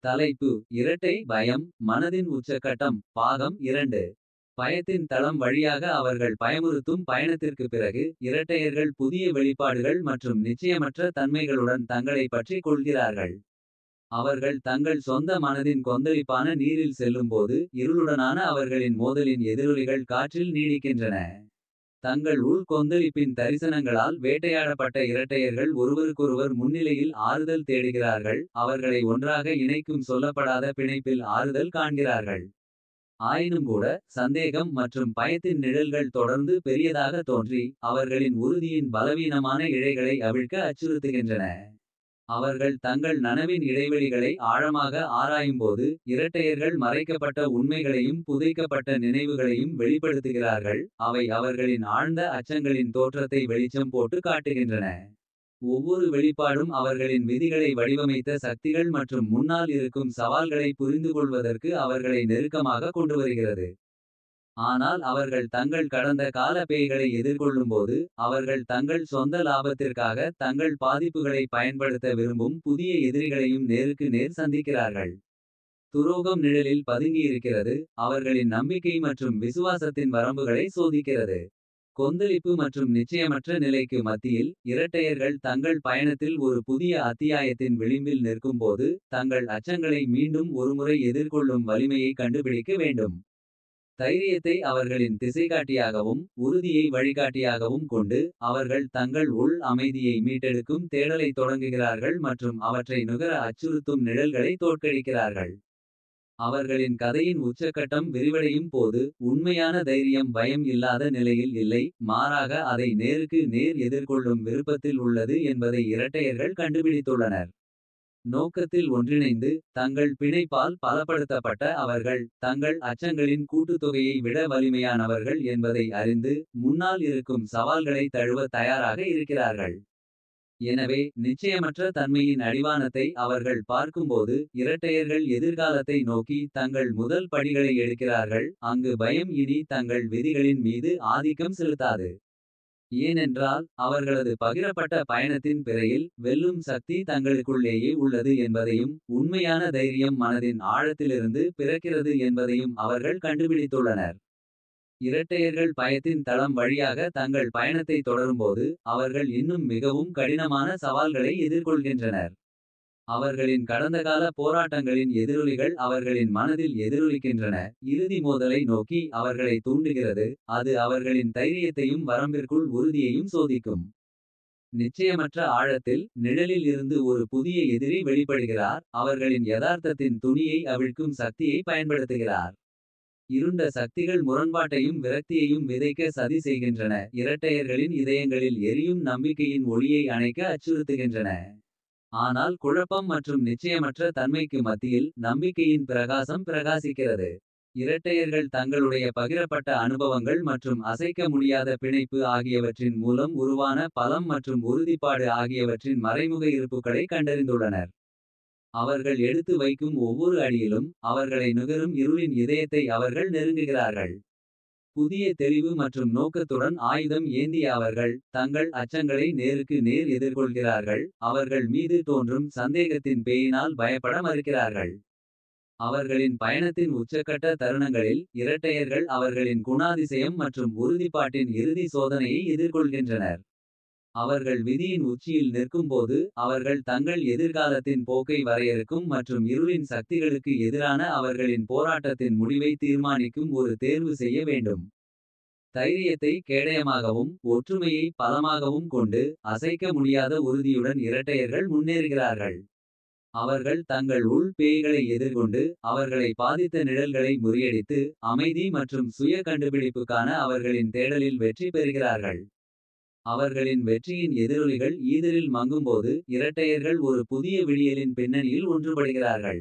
தலைப்பு: இரட்டை பயம், மனதின் உச்சக்கட்டம். பாகம் 2. பயத்தின் தளம் வழியாக அவர்கள் பயமுறுத்தும் பயணத்திற்குப் பிறகு. இரட்டையர்கள் புதிய வெளிப்பாடுகள் மற்றும் நிச்சயமற்ற தன்மைகளுடன் தங்களைப் பற்றிக் கொள்கிறார்கள். அவர்கள் தங்கள் சொந்த மனதின் கொந்தளிப்பான நீரில் செல்லும்போது. இருளுடனான அவர்களின் மோதலின் எதிரொலிகள் காற்றில் நீடிக்கின்றன. தங்கள் உள் கொந்தளிப்பின் தரிசனங்களால் வேட்டையாடப்பட்ட இரட்டையர்கள் ஒருவருக்கொருவர் முன்னிலையில் ஆறுதல் தேடுகிறார்கள். அவர்களை ஒன்றாக இணைக்கும் சொல்லப்படாத பிணைப்பில் ஆறுதல் காண்கிறார்கள். ஆயினும்கூட சந்தேகம் மற்றும் பயத்தின் நிழல்கள் தொடர்ந்து பெரியதாக தோன்றி. அவர்களின் உறுதியின் பலவீனமான இழைகளை அவிழ்க்க அச்சுறுத்துகின்றன. அவர்கள் தங்கள் நனவின் இடைவெளிகளை ஆழமாக ஆராயும்போது. இரட்டையர்கள் மறைக்கப்பட்ட உண்மைகளையும் புதைக்கப்பட்ட நினைவுகளையும் வெளிப்படுத்துகிறார்கள். அவை அவர்களின் ஆழ்ந்த அச்சங்களின் தோற்றத்தை வெளிச்சம் போட்டு காட்டுகின்றன. ஒவ்வொரு வெளிப்பாடும் அவர்களின் விதிகளை வடிவமைத்த சக்திகள் மற்றும் முன்னால் இருக்கும் சவால்களை புரிந்துகொள்வதற்கு அவர்களை நெருக்கமாக கொண்டுவருகிறது. ஆனால் அவர்கள் தங்கள் கடந்த கால பேய்களை எதிர்கொள்ளும்போது. அவர்கள் தங்கள் சொந்த லாபத்திற்காக தங்கள் பாதிப்புகளை பயன்படுத்த விரும்பும் புதிய எதிரிகளையும் நேருக்கு நேர் சந்திக்கிறார்கள். துரோகம் நிழலில் பதுங்கியிருக்கிறது. அவர்களின் நம்பிக்கை மற்றும் விசுவாசத்தின் வரம்புகளை சோதிக்கிறது. கொந்தளிப்பு மற்றும் நிச்சயமற்ற நிலைக்கு மத்தியில். இரட்டையர்கள் தங்கள் பயணத்தில் ஒரு புதிய அத்தியாயத்தின் விளிம்பில் நிற்கும்போது. தங்கள் அச்சங்களை மீண்டும் ஒருமுறை எதிர்கொள்ளும் வலிமையை கண்டுபிடிக்க வேண்டும். தைரியத்தை அவர்களின் திசைகாட்டியாகவும். உறுதியை வழிகாட்டியாகவும் கொண்டு. அவர்கள் தங்கள் உள் அமைதியை மீட்டெடுக்கும் தேடலை தொடங்குகிறார்கள். மற்றும் அவற்றை நுகர அச்சுறுத்தும் நிழல்களை தோற்கடிக்கிறார்கள். அவர்களின் கதையின் உச்சக்கட்டம் விரிவடையும் போது. உண்மையான தைரியம் பயம் இல்லாத நிலையில் இல்லை. மாறாக அதை நேருக்கு நேர் எதிர்கொள்ளும் விருப்பத்தில் உள்ளது என்பதை இரட்டையர்கள் கண்டுபிடித்துள்ளனர். நோக்கத்தில் ஒன்றிணைந்து. தங்கள் பிணைப்பால் பலப்படுத்தப்பட்ட அவர்கள். தங்கள் அச்சங்களின் கூட்டுத்தொகையை விட வலிமையானவர்கள் என்பதை அறிந்து. முன்னால் இருக்கும் சவால்களை தழுவ தயாராக இருக்கிறார்கள். எனவே நிச்சயமற்ற தன்மையின் அடிவானத்தை அவர்கள் பார்க்கும்போது. இரட்டையர்கள் எதிர்காலத்தை நோக்கி தங்கள் முதல் படிகளை எடுக்கிறார்கள். அங்கு பயம் இனி தங்கள் விதிகளின் மீது ஆதிக்கம் செலுத்தாது. ஏனென்றால் அவர்களது பகிரப்பட்ட பயணத்தின் பிறையில். வெல்லும் சக்தி தங்களுக்குள்ளேயே உள்ளது என்பதையும். உண்மையான தைரியம் மனதின் ஆழத்திலிருந்து பிறக்கிறது என்பதையும் அவர்கள் கண்டுபிடித்துள்ளனர். இரட்டையர்கள் பயத்தின் தளம் வழியாக தங்கள் பயணத்தை தொடரும்போது. அவர்கள் இன்னும் மிகவும் கடினமான சவால்களை எதிர்கொள்கின்றனர். அவர்களின் கடந்தகால போராட்டங்களின் எதிரொலிகள் அவர்களின் மனதில் எதிரொலிக்கின்றன. இறுதி மோதலை நோக்கி அவர்களை தூண்டுகிறது. அது அவர்களின் தைரியத்தையும் வரம்பிற்குள் உறுதியையும் சோதிக்கும். நிச்சயமற்ற ஆழத்தில் நிழலில் இருந்து ஒரு புதிய எதிரி வெளிப்படுகிறார். அவர்களின் யதார்த்தத்தின் துணியை அவிழ்க்கும் சக்தியை பயன்படுத்துகிறார். இருண்ட சக்திகள் முரண்பாட்டையும் விரக்தியையும் விதைக்க சதி செய்கின்றன. இரட்டையர்களின் இதயங்களில் எரியும் நம்பிக்கையின் ஒளியை அணைக்க அச்சுறுத்துகின்றன. ஆனால் குழப்பம் மற்றும் நிச்சயமற்ற தன்மைக்கு மத்தியில். நம்பிக்கையின் பிரகாசம் பிரகாசிக்கிறது. இரட்டையர்கள் தங்களுடைய பகிரப்பட்ட அனுபவங்கள் மற்றும் அசைக்க முடியாத பிணைப்பு ஆகியவற்றின் மூலம் உருவான பலம் மற்றும் உறுதிப்பாடு ஆகியவற்றின் மறைமுக இருப்புக்களை கண்டறிந்துள்ளனர். அவர்கள் எடுத்து வைக்கும் ஒவ்வொரு அடியிலும். அவர்களை நுகரும் இருளின் இதயத்தை அவர்கள் நெருங்குகிறார்கள். புதிய தெளிவு மற்றும் நோக்கத்துடன் ஆயுதம் ஏந்திய அவர்கள். தங்கள் அச்சங்களை நேருக்கு நேர் எதிர்கொள்கிறார்கள். அவர்கள் மீது தோன்றும் சந்தேகத்தின் பேயினால் பயப்பட மறுக்கிறார்கள். அவர்களின் பயணத்தின் உச்சக்கட்ட தருணங்களில். இரட்டையர்கள் அவர்களின் குணாதிசயம் மற்றும் உறுதிப்பாட்டின் இறுதி சோதனையை எதிர்கொள்கின்றனர். அவர்கள் விதியின் உச்சியில் நிற்கும்போது. அவர்கள் தங்கள் எதிர்காலத்தின் போக்கை வரையறுக்கும் மற்றும் இருளின் சக்திகளுக்கு எதிரான அவர்களின் போராட்டத்தின் முடிவை தீர்மானிக்கும் ஒரு தேர்வு செய்ய வேண்டும். தைரியத்தை கேடயமாகவும் ஒற்றுமையை பலமாகவும் கொண்டு. அசைக்க முடியாத உறுதியுடன் இரட்டையர்கள் முன்னேறுகிறார்கள். அவர்கள் தங்கள் உள் பேய்களை எதிர்கொண்டு. அவர்களை பாதித்த நிழல்களை முறியடித்து. அமைதி மற்றும் சுய கண்டுபிடிப்புக்கான அவர்களின் தேடலில் வெற்றி பெறுகிறார்கள். அவர்களின் வெற்றியின் எதிரொலிகள் ஈதரில் மங்கும்போது. இரட்டையர்கள் ஒரு புதிய விடியலின் பின்னணியில் ஒன்றுபடுகிறார்கள்.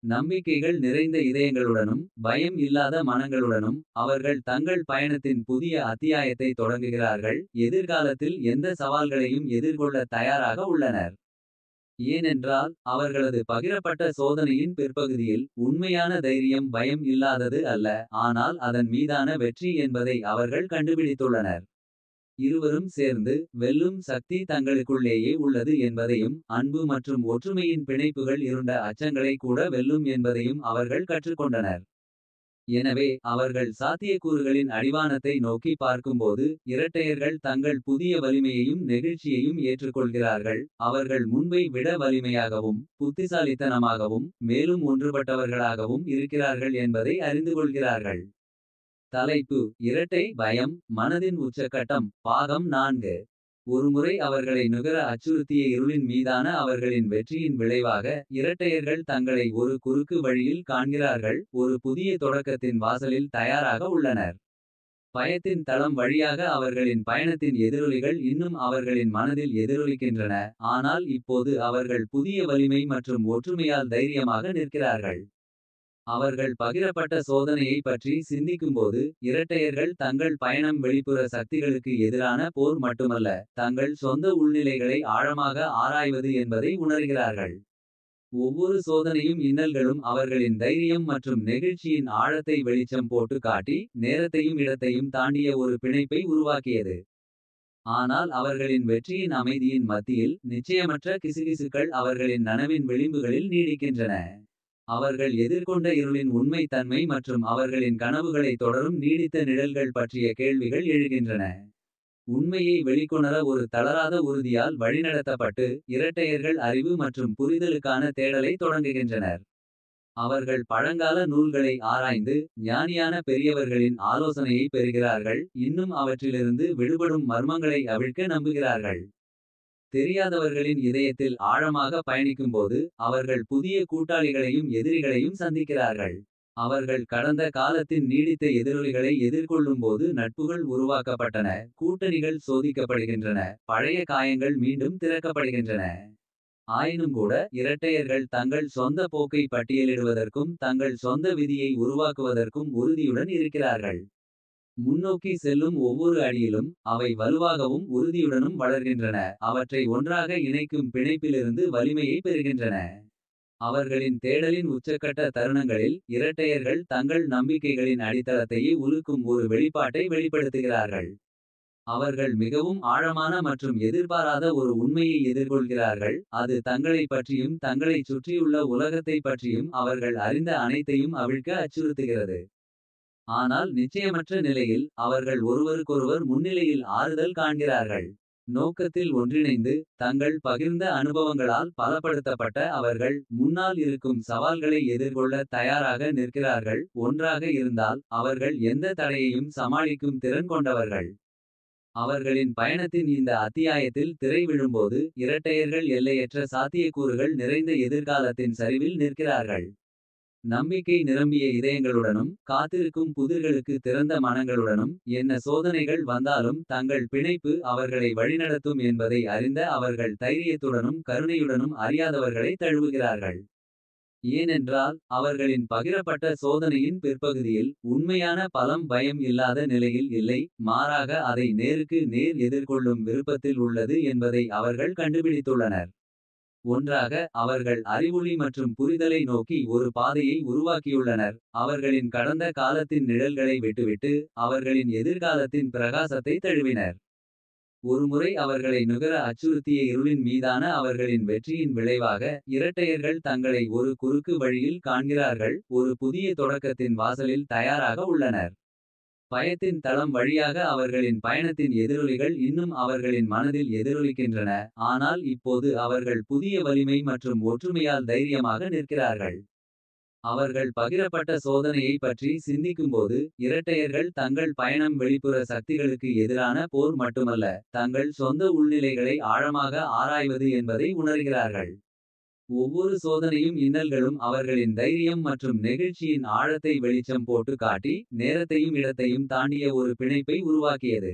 நம்பிக்கைகள் நிறைந்த இதயங்களுடனும். பயம் இல்லாத மனங்களுடனும். அவர்கள் தங்கள் பயணத்தின் புதிய அத்தியாயத்தை தொடங்குகிறார்கள். எதிர்காலத்தில் எந்த சவால்களையும் எதிர்கொள்ள தயாராக உள்ளனர். ஏனென்றால் அவர்களது பகிரப்பட்ட சோதனையின் பிற்பகுதியில். உண்மையான தைரியம் பயம் இல்லாதது அல்ல. ஆனால் அதன் மீதான வெற்றி என்பதை அவர்கள் கண்டுபிடித்துள்ளனர். இருவரும் சேர்ந்து வெல்லும் சக்தி தங்களுக்குள்ளேயே உள்ளது என்பதையும், அன்பு மற்றும் ஒற்றுமையின் பிணைப்புகள் இருண்ட அச்சங்களை கூட வெல்லும் என்பதையும் அவர்கள் கற்றுக்கொண்டனர். எனவே அவர்கள் சாத்தியக்கூறுகளின் அடிவானத்தை நோக்கி பார்க்கும்போது, இரட்டையர்கள் தங்கள் புதிய வலிமையையும் நெகிழ்ச்சியையும் ஏற்றுக்கொள்கிறார்கள். அவர்கள் முன்பை விட வலிமையாகவும், புத்திசாலித்தனமாகவும், மேலும் ஒன்றுபட்டவர்களாகவும் இருக்கிறார்கள் என்பதை அறிந்துகொள்கிறார்கள். தலைப்பு: இரட்டை பயம் மனதின் உச்சக்கட்டம். பாகம் 4. ஒருமுறை அவர்களை நுகர அச்சுறுத்திய இருளின் மீதான அவர்களின் வெற்றியின் விளைவாக, இரட்டையர்கள் தங்களை ஒரு குறுக்கு வழியில் காண்கிறார்கள். ஒரு புதிய தொடக்கத்தின் வாசலில் தயாராக உள்ளனர். பயத்தின் தளம் வழியாக அவர்களின் பயணத்தின் எதிரொலிகள் இன்னும் அவர்களின் மனதில் எதிரொலிக்கின்றன. ஆனால் இப்போது அவர்கள் புதிய வலிமை மற்றும் ஒற்றுமையால் தைரியமாக நிற்கிறார்கள். அவர்கள் பகிரப்பட்ட சோதனையை பற்றி சிந்திக்கும்போது, இரட்டையர்கள் தங்கள் பயணம் வெளிப்புற சக்திகளுக்கு எதிரான போர் மட்டுமல்ல, தங்கள் சொந்த உள்நிலைகளை ஆழமாக ஆராய்வது என்பதை உணர்கிறார்கள். ஒவ்வொரு சோதனையும் இன்னல்களும் அவர்களின் தைரியம் மற்றும் நெகிழ்ச்சியின் ஆழத்தை வெளிச்சம் போட்டு காட்டி, நேரத்தையும் இடத்தையும் தாண்டிய ஒரு பிணைப்பை உருவாக்கியது. ஆனால் அவர்களின் வெற்றியின் அமைதியின் மத்தியில், நிச்சயமற்ற கிசுகிசுக்கள் அவர்களின் நனவின் விளிம்புகளில் நீடிக்கின்றன. அவர்கள் எதிர்கொண்ட இருளின் உண்மை தன்மை மற்றும் அவர்களின் கனவுகளை தொடரும் நீடித்த நிழல்கள் பற்றிய கேள்விகள் எழுகின்றன. உண்மையை வெளிக்கொணர ஒரு தளராத உறுதியால் வழிநடத்தப்பட்டு, இரட்டையர்கள் அறிவு மற்றும் புரிதலுக்கான தேடலை தொடங்குகின்றனர். அவர்கள் பழங்கால நூல்களை ஆராய்ந்து, ஞானியான பெரியவர்களின் ஆலோசனையை பெறுகிறார்கள். இன்னும் அவற்றிலிருந்து விடுபடும் மர்மங்களை அவிழ்க்க நம்புகிறார்கள். தெரியாதவர்களின் இதயத்தில் ஆழமாக பயணிக்கும்போது, அவர்கள் புதிய கூட்டாளிகளையும் எதிரிகளையும் சந்திக்கிறார்கள். அவர்கள் கடந்த காலத்தின் நீடித்த எதிரொலிகளை எதிர்கொள்ளும்போது நட்புகள் உருவாக்கப்பட்டன. கூட்டணிகள் சோதிக்கப்படுகின்றன. பழைய காயங்கள் மீண்டும் திறக்கப்படுகின்றன. ஆயினும்கூட, இரட்டையர்கள் தங்கள் சொந்த போக்கை பட்டியலிடுவதற்கும் தங்கள் சொந்த விதியை உருவாக்குவதற்கும் உறுதியுடன் இருக்கிறார்கள். முன்னோக்கி செல்லும் ஒவ்வொரு அடியிலும், அவை வலுவாகவும் உறுதியுடனும் வளர்கின்றன. அவற்றை ஒன்றாக இணைக்கும் பிணைப்பிலிருந்து வலிமையை பெறுகின்றன. அவர்களின் தேடலின் உச்சக்கட்ட தருணங்களில், இரட்டையர்கள் தங்கள் நம்பிக்கைகளின் அடித்தளத்தையே உலுக்கும் ஒரு வெளிப்பாட்டை வெளிப்படுத்துகிறார்கள். அவர்கள் மிகவும் ஆழமான மற்றும் எதிர்பாராத ஒரு உண்மையை எதிர்கொள்கிறார்கள். அது தங்களைப் பற்றியும் தங்களைச் சுற்றியுள்ள உலகத்தைப் பற்றியும் அவர்கள் அறிந்த அனைத்தையும் அவிழ்க்க அச்சுறுத்துகிறது. ஆனால் நிச்சயமற்ற நிலையில், அவர்கள் ஒருவருக்கொருவர் முன்னிலையில் ஆறுதல் காண்கிறார்கள். நோக்கத்தில் ஒன்றிணைந்து, தங்கள் பகிர்ந்த அனுபவங்களால் பலப்படுத்தப்பட்ட அவர்கள், முன்னால் இருக்கும் சவால்களை எதிர்கொள்ள தயாராக நிற்கிறார்கள். ஒன்றாக இருந்தால், அவர்கள் எந்த தடையையும் சமாளிக்கும் திறன் கொண்டவர்கள். அவர்களின் பயணத்தின் இந்த அத்தியாயத்தில் திரை விழும்போது, இரட்டையர்கள் எல்லையற்ற சாத்தியக்கூறுகள் நிறைந்த எதிர்காலத்தின் சரிவில் நிற்கிறார்கள். நம்பிக்கை நிரம்பிய இதயங்களுடனும், காத்திருக்கும் புதிர்களுக்கு திறந்த மனங்களுடனும், என்ன சோதனைகள் வந்தாலும் தங்கள் பிணைப்பு அவர்களை வழிநடத்தும் என்பதை அறிந்த அவர்கள் தைரியத்துடனும் கருணையுடனும் அறியாதவர்களை தழுவுகிறார்கள். ஏனென்றால், அவர்களின் பகிரப்பட்ட சோதனையின் பிற்பகுதியில், உண்மையான பலம் பயம் இல்லாத நிலையில் இல்லை, மாறாக அதை நேருக்கு நேர் எதிர்கொள்ளும் விருப்பத்தில் உள்ளது என்பதை அவர்கள் கண்டுபிடித்துள்ளனர். ஒன்றாக, அவர்கள் அறிவொளி மற்றும் புரிதலை நோக்கி ஒரு பாதையை உருவாக்கியுள்ளனர். அவர்களின் கடந்த காலத்தின் நிழல்களை விட்டுவிட்டு, அவர்களின் எதிர்காலத்தின் பிரகாசத்தை தழுவினர். ஒருமுறை அவர்களை நுகர அச்சுறுத்திய இருளின் மீதான அவர்களின் வெற்றியின் விளைவாக, இரட்டையர்கள் தங்களை ஒரு குறுக்கு வழியில் காண்கிறார்கள். ஒரு புதிய தொடக்கத்தின் வாசலில் தயாராக உள்ளனர். பயத்தின் தளம் வழியாக அவர்களின் பயணத்தின் எதிரொலிகள் இன்னும் அவர்களின் மனதில் எதிரொலிக்கின்றன. ஆனால் இப்போது அவர்கள் புதிய வலிமை மற்றும் ஒற்றுமையால் தைரியமாக நிற்கிறார்கள். அவர்கள் பகிரப்பட்ட சோதனையை பற்றி சிந்திக்கும்போது, இரட்டையர்கள் தங்கள் பயணம் வெளிப்புற சக்திகளுக்கு எதிரான போர் மட்டுமல்ல, தங்கள் சொந்த உள்நிலைகளை ஆழமாக ஆராய்வது என்பதை உணர்கிறார்கள். ஒவ்வொரு சோதனையும் இன்னல்களும் அவர்களின் தைரியம் மற்றும் நெகிழ்ச்சியின் ஆழத்தை வெளிச்சம் போட்டு காட்டி, நேரத்தையும் இடத்தையும் தாண்டிய ஒரு பிணைப்பை உருவாக்கியது.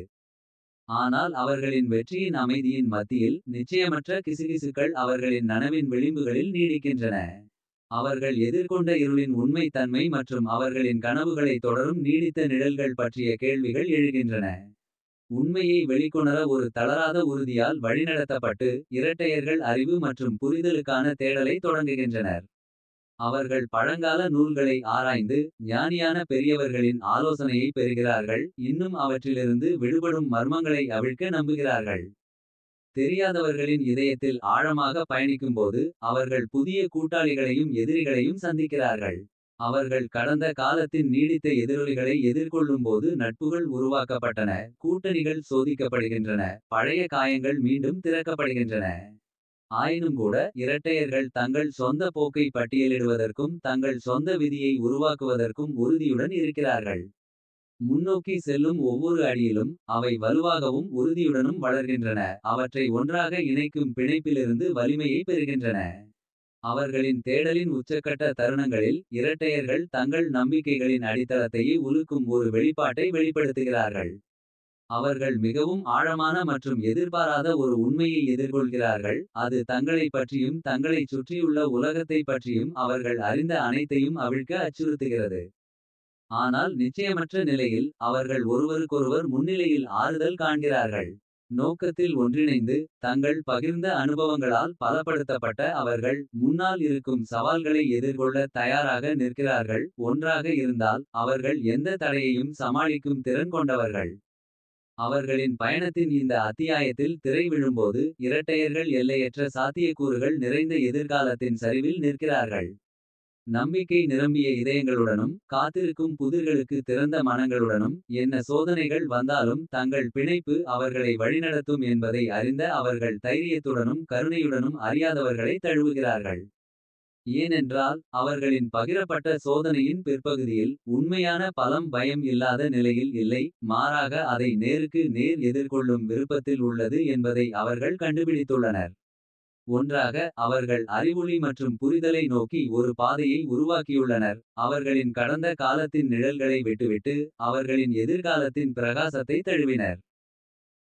ஆனால் அவர்களின் வெற்றியின் அமைதியின் மத்தியில், நிச்சயமற்ற கிசுகிசுக்கள் அவர்களின் நனவின் விளிம்புகளில் நீடிக்கின்றன. அவர்கள் எதிர்கொண்ட இருளின் உண்மை தன்மை மற்றும் அவர்களின் கனவுகளை தொடரும் நீடித்த நிழல்கள் பற்றிய கேள்விகள் எழுகின்றன. உண்மையை வெளிக்கொணர ஒரு தளராத உறுதியால் வழிநடத்தப்பட்டு, இரட்டையர்கள் அறிவு மற்றும் புரிதலுக்கான தேடலை தொடங்குகின்றனர். அவர்கள் பழங்கால நூல்களை ஆராய்ந்து ஞானியான பெரியவர்களின் ஆலோசனையை பெறுகிறார்கள். இன்னும் அவற்றிலிருந்து விடுபடும் மர்மங்களை அவிழ்க்க நம்புகிறார்கள். தெரியாதவர்களின் இதயத்தில் ஆழமாக பயணிக்கும்போது அவர்கள் புதிய கூட்டாளிகளையும் எதிரிகளையும் சந்திக்கிறார்கள். அவர்கள் கடந்த காலத்தின் நீடித்த எதிரொலிகளை எதிர்கொள்ளும்போது நட்புகள் உருவாக்கப்பட்டன. கூட்டணிகள் சோதிக்கப்படுகின்றன. பழைய காயங்கள் மீண்டும் திறக்கப்படுகின்றன. ஆயினும்கூட இரட்டையர்கள் தங்கள் சொந்த போக்கை பட்டியலிடுவதற்கும் தங்கள் சொந்த விதியை உருவாக்குவதற்கும் உறுதியுடன் இருக்கிறார்கள். முன்னோக்கி செல்லும் ஒவ்வொரு அடியிலும் அவை வலுவாகவும் உறுதியுடனும் வளர்கின்றன. அவற்றை ஒன்றாக இணைக்கும் பிணைப்பிலிருந்து வலிமையை பெறுகின்றன. அவர்களின் தேடலின் உச்சக்கட்ட தருணங்களில் இரட்டையர்கள் தங்கள் நம்பிக்கைகளின் அடித்தளத்தையே உலுக்கும் ஒரு வெளிப்பாட்டை வெளிப்படுத்துகிறார்கள். அவர்கள் மிகவும் ஆழமான மற்றும் எதிர்பாராத ஒரு உண்மையை எதிர்கொள்கிறார்கள். அது தங்களைப் பற்றியும் தங்களைச் சுற்றியுள்ள உலகத்தைப் பற்றியும் அவர்கள் அறிந்த அனைத்தையும் அவிழ்க்க அச்சுறுத்துகிறது. ஆனால் நிச்சயமற்ற நிலையில் அவர்கள் ஒருவருக்கொருவர் முன்னிலையில் ஆறுதல் காண்கிறார்கள். நோக்கத்தில் ஒன்றிணைந்து தங்கள் பகிர்ந்த அனுபவங்களால் பலப்படுத்தப்பட்ட அவர்கள் முன்னால் இருக்கும் சவால்களை எதிர்கொள்ள தயாராக நிற்கிறார்கள். ஒன்றாக இருந்தால் அவர்கள் எந்த தடையையும் சமாளிக்கும் திறன் கொண்டவர்கள். அவர்களின் பயணத்தின் இந்த அத்தியாயத்தில் திரை விழும்போது இரட்டையர்கள் எல்லையற்ற சாத்தியக்கூறுகள் நிறைந்த எதிர்காலத்தின் சரிவில் நிற்கிறார்கள். நம்பிக்கை நிரம்பிய இதயங்களுடனும் காத்திருக்கும் புதிர்களுக்கு திறந்த மனங்களுடனும் என்ன சோதனைகள் வந்தாலும் தங்கள் பிணைப்பு அவர்களை வழிநடத்தும் என்பதை அறிந்த அவர்கள் தைரியத்துடனும் கருணையுடனும் அறியாதவர்களை தழுவுகிறார்கள். ஏனென்றால் அவர்களின் பகிரப்பட்ட சோதனையின் பிற்பகுதியில் உண்மையான பலம் பயம் இல்லாத நிலையில் இல்லை. மாறாக அதை நேருக்கு நேர் எதிர்கொள்ளும் விருப்பத்தில் உள்ளது என்பதை அவர்கள் கண்டுபிடித்துள்ளனர். ஒன்றாக அவர்கள் அறிவொளி மற்றும் புரிதலை நோக்கி ஒரு பாதையை உருவாக்கியுள்ளனர். அவர்களின் கடந்த காலத்தின் நிழல்களை விட்டுவிட்டு அவர்களின் எதிர்காலத்தின் பிரகாசத்தை தழுவினர்.